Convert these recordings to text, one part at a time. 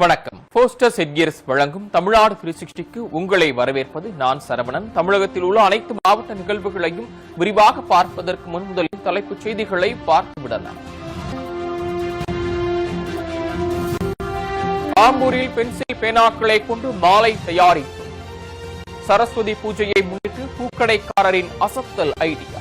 வணக்கம். போஸ்டர்ஸ் ஹெட்கியர்ஸ் வழங்கும் தமிழ்நாடு 360க்கு உங்களை வரவேற்பது நான் சரவணன். தமிழகத்தில் உள்ள அனைத்து மாவட்ட நிகழ்வுகளையும் விரிவாக பார்ப்பதற்கு முன் முதலில் தலைப்புச் செய்திகளை பார்த்துவிடலாம். ஆம்பூரில் பென்சில் பேனாக்களை கொண்டு மாலை தயாரிப்பு. சரஸ்வதி பூஜையை முன்னிட்டு பூக்கடைக்காரரின் அசத்தல் ஐடியா.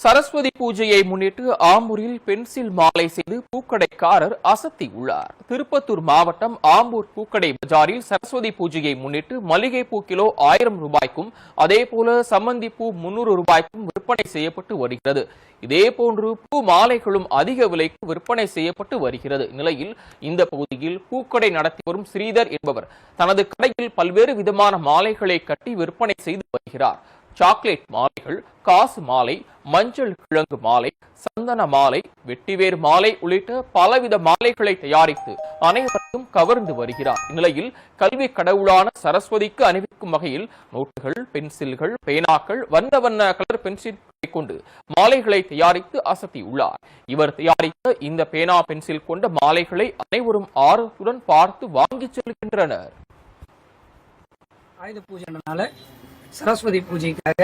சரஸ்வதி பூஜையை முன்னிட்டு ஆம்பூரில் பென்சில் மாலை செய்து பூக்கடைக்காரர் அசத்தி உள்ளார். திருப்பத்தூர் மாவட்டம் ஆம்பூர் பூக்கடை பஜாரில் சரஸ்வதி பூஜையை முன்னிட்டு மல்லிகை பூ கிலோ 1000 ரூபாய்க்கும் அதேபோல சம்மந்தி பூ 300 ரூபாய்க்கும் விற்பனை செய்யப்பட்டு வருகிறது. இதேபோன்று பூ மாலைகளும் அதிக விலைக்கு விற்பனை செய்யப்பட்டு வருகிறது. நிலையில் இந்த பகுதியில் பூக்கடை நடத்தி வரும் ஸ்ரீதர் என்பவர் தனது கடையில் பல்வேறு விதமான மாலைகளை கட்டி விற்பனை செய்து வருகிறார். சாக்லேட் மாலைகள், காசு மாலை, மஞ்சள் கிழங்கு மாலை, சந்தன மாலை, வெட்டிவேர் மாலை உள்ளிட்ட பலவித மாலைகளை தயாரித்து அனைவருக்கும் கவர்ந்து வருகிறார். இந்நிலையில் கல்வி கடவுளான சரஸ்வதிக்கு அணிவிக்கும் வகையில் நோட்டுகள், பென்சில்கள், பேனாக்கள், வண்ண வண்ண கலர் பென்சில்களை கொண்டு மாலைகளை தயாரித்து அசத்தியுள்ளார். இவர் தயாரித்த இந்த பேனா பென்சில் கொண்ட மாலைகளை அனைவரும் ஆர்வத்துடன் பார்த்து வாங்கி செல்கின்றனர். ஆயுத பூஜைனால சரஸ்வதி பூஜைக்காக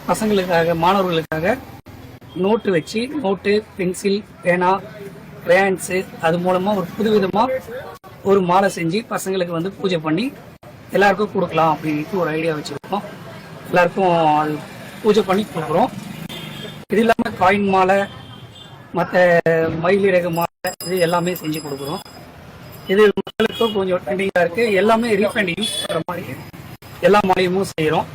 பசங்களுக்காக மாணவர்களுக்காக நோட்டு வச்சு நோட்டு, பென்சில், பேனா, கிரேயான்ஸு அது மூலமாக ஒரு புதுவிதமாக ஒரு மாலை செஞ்சு பசங்களுக்கு பூஜை பண்ணி எல்லாருக்கும் கொடுக்கலாம் அப்படின்ட்டு ஒரு ஐடியா வச்சுருக்கோம். எல்லாருக்கும் அது பூஜை பண்ணி கொடுக்குறோம். இது இல்லாமல் காயின் மாலை, மற்ற மயிலிறகு மாலை இது எல்லாமே செஞ்சு கொடுக்குறோம். இது மக்களுக்கும் கொஞ்சம் ட்ரெண்டிங்காக இருக்குது. எல்லாமே ரீஃபண்ட் யூஸ் பண்ணுற மாதிரி எல்லா மாலையும் செய்கிறோம்.